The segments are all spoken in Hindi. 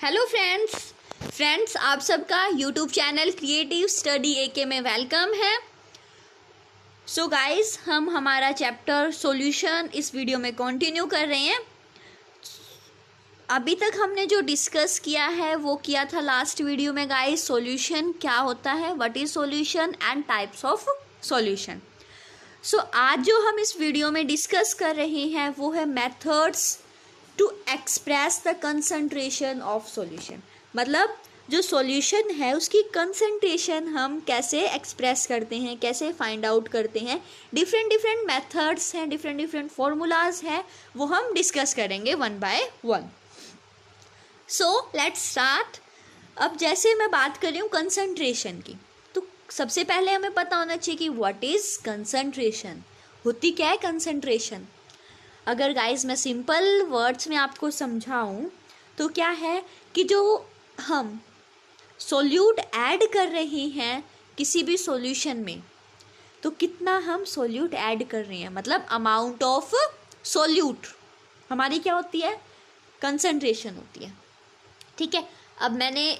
हेलो फ्रेंड्स आप सबका यूट्यूब चैनल क्रिएटिव स्टडी एके में वेलकम है। सो गाइस, हम हमारा चैप्टर सॉल्यूशन इस वीडियो में कंटिन्यू कर रहे हैं। अभी तक हमने जो डिस्कस किया है वो किया था लास्ट वीडियो में गाइस, सॉल्यूशन क्या होता है, what is solution and types of solution. So आज जो हम इस वीडियो में डिस्कस कर रहे हैं वो है methods to express the concentration of solution. मतलब जो सॉल्यूशन है उसकी कंसंट्रेशन हम कैसे एक्सप्रेस करते हैं, कैसे फाइंड आउट करते हैं। डिफरेंट मेथड्स हैं, डिफरेंट फॉर्मूलाज हैं, वो हम डिस्कस करेंगे one by one. So let's start. अब जैसे मैं बात कर रही हूँ कंसंट्रेशन की, तो सबसे पहले हमें पता होना चाहिए कि व्हाट इज कंसंट्रेशन, होती क्या है कंसंट्रेशन। अगर गाइस मैं सिंपल वर्ड्स में आपको समझाऊं तो क्या है कि जो हम सॉल्यूट ऐड कर रहे हैं किसी भी सॉल्यूशन में, तो कितना हम सॉल्यूट ऐड कर रहे हैं, मतलब अमाउंट ऑफ सॉल्यूट हमारी क्या होती है, कंसंट्रेशन होती है। ठीक है, अब मैंने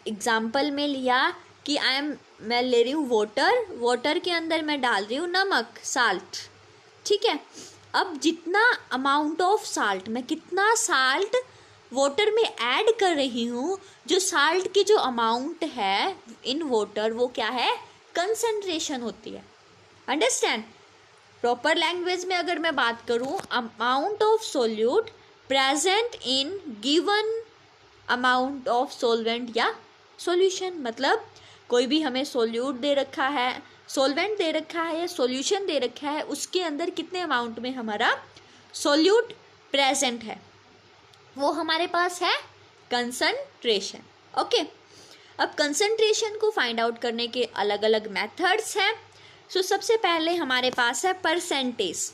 एग्जाम्पल में लिया कि मैं ले रही हूँ वाटर के अंदर मैं डाल रही हूँ नमक, साल्ट। ठीक है, अब जितना अमाउंट ऑफ साल्ट, मैं कितना साल्ट वाटर में ऐड कर रही हूँ, जो साल्ट की जो अमाउंट है इन वाटर वो क्या है, कंसंट्रेशन होती है। अंडरस्टैंड। प्रॉपर लैंग्वेज में अगर मैं बात करूँ, amount of solute present in given amount of solvent या सॉल्यूशन। मतलब कोई भी हमें सोल्यूट दे रखा है, सॉल्वेंट दे रखा है या सॉल्यूशन दे रखा है, उसके अंदर कितने अमाउंट में हमारा सॉल्यूट प्रेजेंट है, वो हमारे पास है कंसंट्रेशन। ओके, अब कंसंट्रेशन को फाइंड आउट करने के अलग अलग मेथड्स हैं। सो सबसे पहले हमारे पास है परसेंटेज।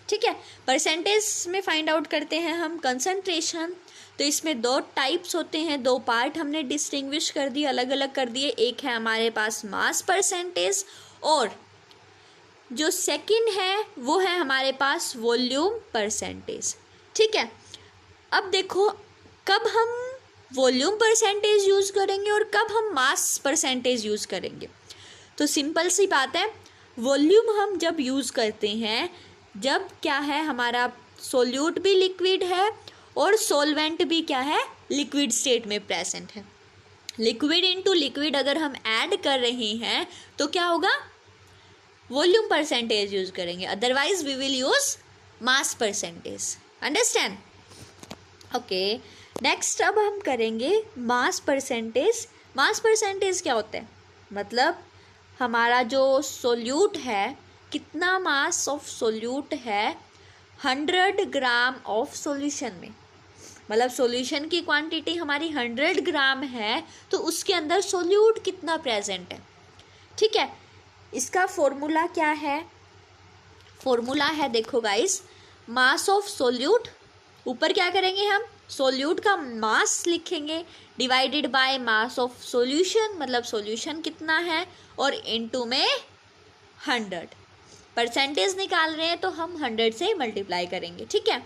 ठीक है, परसेंटेज में फाइंड आउट करते हैं हम कंसंट्रेशन। तो इसमें दो टाइप्स होते हैं, दो पार्ट हमने डिस्टिंग्विश कर दिए, अलग अलग कर दिए। एक है हमारे पास मास परसेंटेज और जो सेकंड है वो है हमारे पास वॉल्यूम परसेंटेज। ठीक है, अब देखो कब हम वॉल्यूम परसेंटेज यूज़ करेंगे और कब हम मास परसेंटेज यूज़ करेंगे। तो सिंपल सी बात है, वॉल्यूम हम जब यूज़ करते हैं जब क्या है, हमारा सोल्यूट भी लिक्विड है और सॉल्वेंट भी क्या है, लिक्विड स्टेट में प्रेजेंट है। लिक्विड इनटू लिक्विड अगर हम ऐड कर रहे हैं तो क्या होगा, वॉल्यूम परसेंटेज यूज करेंगे, otherwise we will use mass percentage. Understand. Okay, next अब हम करेंगे मास परसेंटेज। मास परसेंटेज क्या होता है, मतलब हमारा जो सोल्यूट है, कितना मास ऑफ सोल्यूट है 100 ग्राम ऑफ सॉल्यूशन में। मतलब सॉल्यूशन की क्वांटिटी हमारी 100 ग्राम है तो उसके अंदर सोल्यूट कितना प्रेजेंट है। ठीक है, इसका फॉर्मूला क्या है, फॉर्मूला है देखो गाइस, मास ऑफ सोल्यूट, ऊपर क्या करेंगे हम, सोल्यूट का मास लिखेंगे divided by mass of solution, मतलब सॉल्यूशन कितना है, और इनटू में 100। परसेंटेज निकाल रहे हैं तो हम 100 से मल्टीप्लाई करेंगे। ठीक है,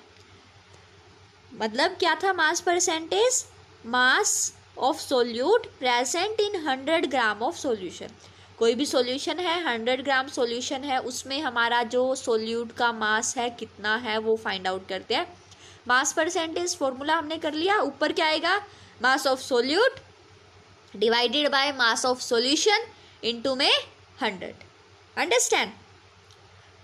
मतलब क्या था mass percentage, mass of solute present in 100 gram of solution. कोई भी सॉल्यूशन है, 100 ग्राम सॉल्यूशन है, उसमें हमारा जो सोल्यूट का मास है कितना है वो फाइंड आउट करते हैं। मास परसेंटेज फॉर्मूला हमने कर लिया, ऊपर क्या आएगा, mass of solute divided by mass of solution into में 100। अंडरस्टैंड।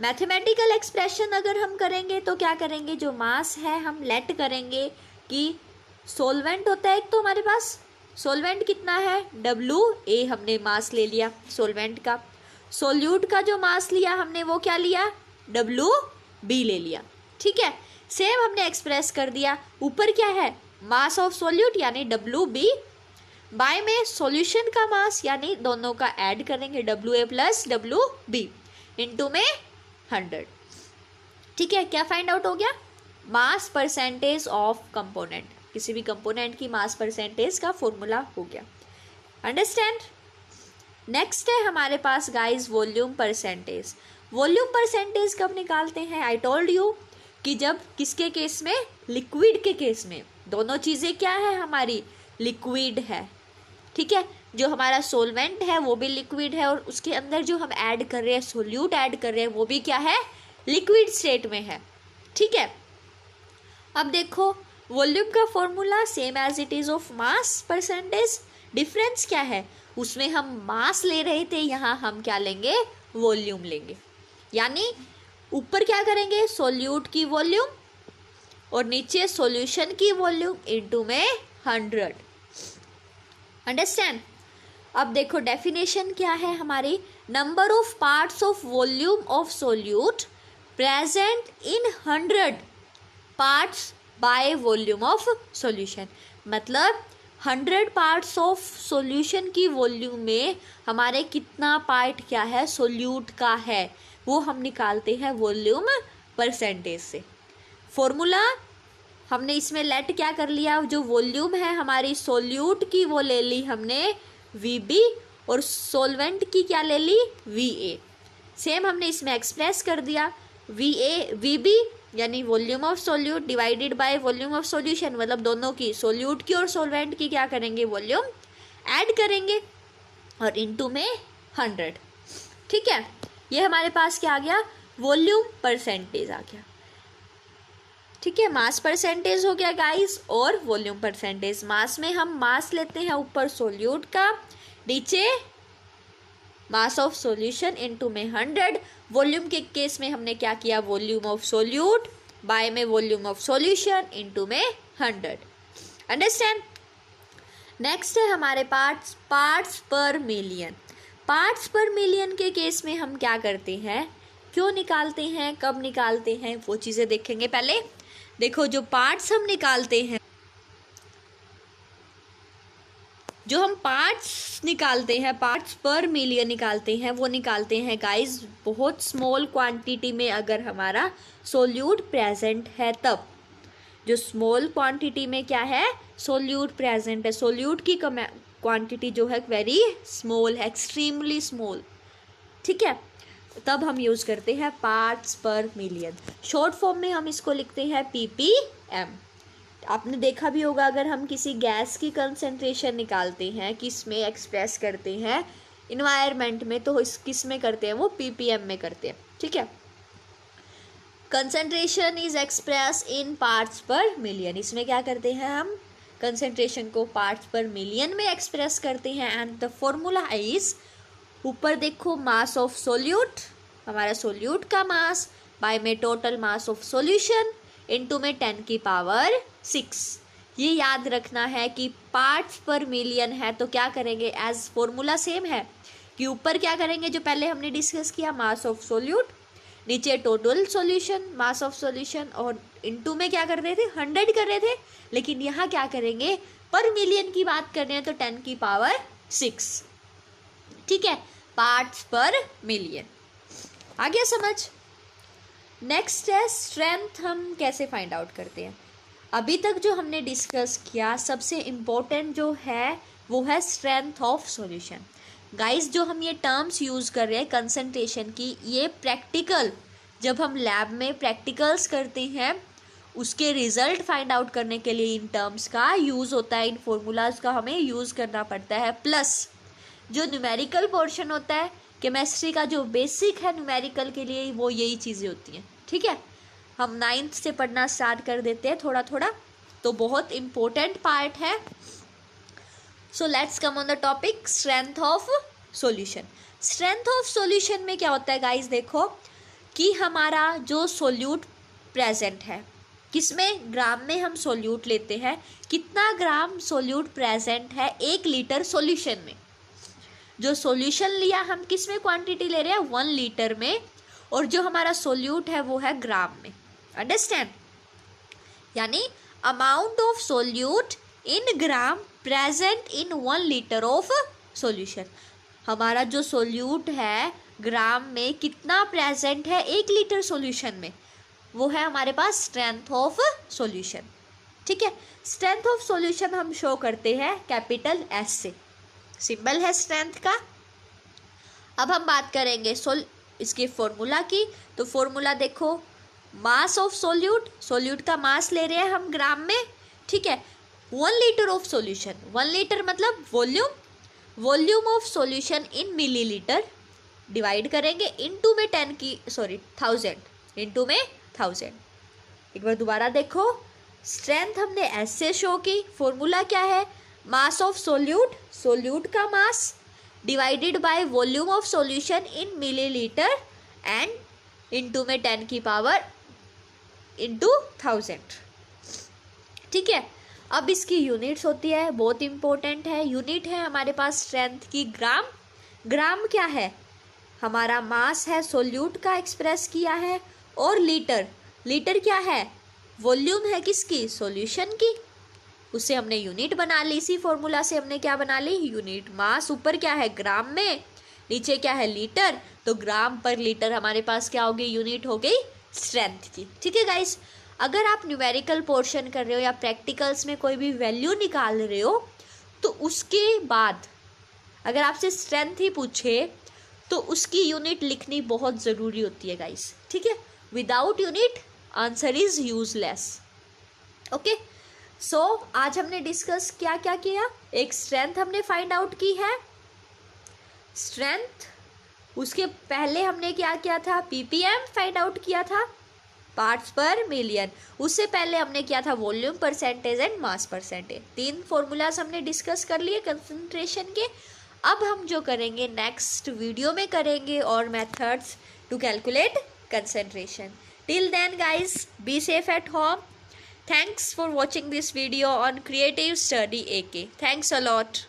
मैथमेटिकल एक्सप्रेशन अगर हम करेंगे तो क्या करेंगे, जो मास है हम लेट करेंगे कि सॉल्वेंट होता है एक, तो हमारे पास सॉल्वेंट कितना है, WA हमने मास ले लिया सॉल्वेंट का। सोल्यूट का जो मास लिया हमने वो क्या लिया, WB ले लिया। ठीक है, सेम हमने एक्सप्रेस कर दिया। ऊपर क्या है, मास ऑफ सोल्यूट यानी WB, बाय में सॉल्यूशन का मास यानी दोनों का ऐड करेंगे WA प्लस WB इनटू में 100। ठीक है, क्या फाइंड आउट हो गया, मास परसेंटेज ऑफ कंपोनेंट, किसी भी कंपोनेंट की मास परसेंटेज का फॉर्मूला हो गया। अंडरस्टैंड। नेक्स्ट है हमारे पास guys volume percentage. Volume percentage कब निकालते हैं, आई टोल्ड यू कि जब किसके केस में, लिक्विड के केस में। दोनों चीज़ें क्या है हमारी, लिक्विड है, ठीक है। जो हमारा सोलवेंट है वो भी लिक्विड है, और उसके अंदर जो हम ऐड कर रहे हैं, सोल्यूट ऐड कर रहे हैं, वो भी क्या है, लिक्विड स्टेट में है, ठीक है। अब देखो वॉल्यूम का formula same as it is of mass percentage. Difference क्या है, उसमें हम मास ले रहे थे, यहाँ हम क्या लेंगे, वॉल्यूम लेंगे। यानी ऊपर क्या करेंगे, सोल्यूट की वॉल्यूम और नीचे सॉल्यूशन की वॉल्यूम इनटू में 100। अंडरस्टैंड। अब देखो डेफिनेशन क्या है हमारी, number of parts of volume of solute present in 100 parts by volume of solution. मतलब 100 पार्ट्स ऑफ सॉल्यूशन की वॉल्यूम में हमारे कितना पार्ट क्या है, सोल्यूट का है, वो हम निकालते हैं वॉल्यूम परसेंटेज से। फॉर्मूला हमने इसमें लेट क्या कर लिया, जो वॉल्यूम है हमारी सोल्यूट की वो ले ली हमने VB, और सोलवेंट की क्या ले ली, VA। सेम हमने इसमें एक्सप्रेस कर दिया, VB यानी volume of solute divided by volume of solution, मतलब दोनों की, सोल्यूट की और सोलवेंट की क्या करेंगे, वॉल्यूम ऐड करेंगे, और इनटू में 100, ठीक है। ये हमारे पास क्या आ गया, वॉल्यूम परसेंटेज आ गया, ठीक है। मास परसेंटेज हो गया गाइस, और वॉल्यूम परसेंटेज। मास में हम मास लेते हैं ऊपर सोल्यूट का, नीचे मास ऑफ सॉल्यूशन इनटू में 100। वॉल्यूम के केस में हमने क्या किया, वॉल्यूम ऑफ सोल्यूट बाय में वॉल्यूम ऑफ सॉल्यूशन इनटू में 100। अंडरस्टैंड। नेक्स्ट है हमारे पार्ट्स पर मिलियन। पार्ट्स पर मिलियन के केस में हम क्या करते हैं, क्यों निकालते हैं, कब निकालते हैं, वो चीज़ें देखेंगे। पहले देखो जो पार्ट्स हम निकालते हैं, जो हम पार्ट्स निकालते हैं, पार्ट्स पर मिलियन निकालते हैं, वो निकालते हैं गाइस बहुत स्मॉल क्वांटिटी में, अगर हमारा सोल्यूट प्रेजेंट है तब। जो स्मॉल क्वांटिटी में क्या है, सोल्यूट प्रेजेंट है, सोल्यूट की क्वांटिटी जो है वेरी स्मॉल है, एक्सट्रीमली स्मॉल, ठीक है, तब हम यूज़ करते हैं पार्ट्स पर मिलियन। शॉर्ट फॉर्म में हम इसको लिखते हैं ppm। आपने देखा भी होगा, अगर हम किसी गैस की कंसंट्रेशन निकालते हैं, किस में एक्सप्रेस करते हैं, इन्वायरमेंट में, तो इस किस में करते हैं, वो ppm में करते हैं, ठीक है। Concentration is express in parts पर मिलियन। इसमें क्या करते हैं, हम कंसंट्रेशन को पार्ट्स पर मिलियन में एक्सप्रेस करते हैं। एंड द फॉर्मूला इज, ऊपर देखो मास ऑफ सोल्यूट, हमारा सोल्यूट का मास बाय में total mass of solution into में 10 की पावर 6। ये याद रखना है कि पार्ट्स पर मिलियन है तो क्या करेंगे, एज फॉर्मूला सेम है कि ऊपर क्या करेंगे, जो पहले हमने डिस्कस किया, मास ऑफ सोल्यूट, नीचे total solution mass of solution, और इनटू में क्या कर रहे थे, 100 कर रहे थे। लेकिन यहाँ क्या करेंगे, पर मिलियन की बात कर रहे हैं तो 10 की पावर 6, ठीक है, पार्ट्स पर मिलियन। आ गया समझ। नेक्स्ट है स्ट्रेंथ। हम कैसे फाइंड आउट करते हैं, अभी तक जो हमने डिस्कस किया सबसे इम्पोर्टेंट जो है वो है स्ट्रेंथ ऑफ सॉल्यूशन। गाइस जो हम ये टर्म्स यूज़ कर रहे हैं कंसंट्रेशन की, ये प्रैक्टिकल, जब हम लैब में प्रैक्टिकल्स करते हैं उसके रिजल्ट फाइंड आउट करने के लिए इन टर्म्स का यूज़ होता है, इन फॉर्मूलाज का हमें यूज़ करना पड़ता है। प्लस जो न्यूमेरिकल पोर्शन होता है केमिस्ट्री का, जो बेसिक है न्यूमेरिकल के लिए, वो यही चीज़ें होती हैं, ठीक है। हम 9th से पढ़ना स्टार्ट कर देते हैं थोड़ा थोड़ा, तो बहुत इम्पोर्टेंट पार्ट है। So let's come on the topic strength of solution. Strength of solution में क्या होता है गाइस, देखो कि हमारा जो सोल्यूट प्रेजेंट है, किसमें, ग्राम में हम सोल्यूट लेते हैं, कितना ग्राम सोल्यूट प्रेजेंट है 1 लीटर सॉल्यूशन में। जो सॉल्यूशन लिया हम किस में क्वांटिटी ले रहे हैं, 1 लीटर में, और जो हमारा सोल्यूट है वो है ग्राम में। अंडरस्टैंड। यानी amount of solute in gram present in 1 litre of solution. हमारा जो सोल्यूट है ग्राम में कितना प्रेजेंट है 1 लीटर सॉल्यूशन में, वो है हमारे पास स्ट्रेंथ ऑफ सॉल्यूशन, ठीक है। स्ट्रेंथ ऑफ सॉल्यूशन हम शो करते हैं कैपिटल S से, सिंबल है स्ट्रेंथ का। अब हम बात करेंगे इसके फॉर्मूला की, तो फॉर्मूला देखो, मास ऑफ सोल्यूट, सोल्यूट का मास ले रहे हैं हम ग्राम में, ठीक है, 1 लीटर ऑफ सॉल्यूशन, 1 लीटर मतलब volume of solution in millilitre, divide करेंगे इनटू में 1000, इनटू में 1000। एक बार दोबारा देखो, स्ट्रेंथ हमने ऐसे शो की, फॉर्मूला क्या है, मास ऑफ सोल्यूट का mass divided by volume of solution in millilitre and into में 10 की पावर इनटू 1000। ठीक है, अब इसकी यूनिट्स होती है, बहुत इंपॉर्टेंट है। यूनिट है हमारे पास स्ट्रेंथ की ग्राम। ग्राम क्या है, हमारा मास है सोल्यूट का एक्सप्रेस किया है, और लीटर क्या है, वॉल्यूम है किसकी, सॉल्यूशन की, उसे हमने यूनिट बना ली। इसी फॉर्मूला से हमने क्या बना ली, यूनिट। मास ऊपर क्या है ग्राम में, नीचे क्या है लीटर, तो ग्राम पर लीटर हमारे पास क्या हो गई, यूनिट हो गई स्ट्रेंथ की। ठीक है गाइस, अगर आप न्यूमेरिकल पोर्शन कर रहे हो या प्रैक्टिकल्स में कोई भी वैल्यू निकाल रहे हो, तो उसके बाद अगर आपसे स्ट्रेंथ ही पूछे तो उसकी यूनिट लिखनी बहुत ज़रूरी होती है गाइस। ठीक है, without unit answer is useless. Okay, so आज हमने डिस्कस क्या क्या किया, एक स्ट्रेंथ हमने फाइंड आउट की है, स्ट्रेंथ, उसके पहले हमने क्या किया था, पीपीएम फाइंड आउट किया था, पार्ट्स पर मिलियन, उससे पहले हमने किया था volume percentage and mass percentage. 3 formulas हमने डिस्कस कर लिए कंसंट्रेशन के। अब हम जो करेंगे नेक्स्ट वीडियो में करेंगे और methods to calculate concentration. Till then guys, be safe at home. Thanks for watching this video on Creative Study AK. Thanks a lot.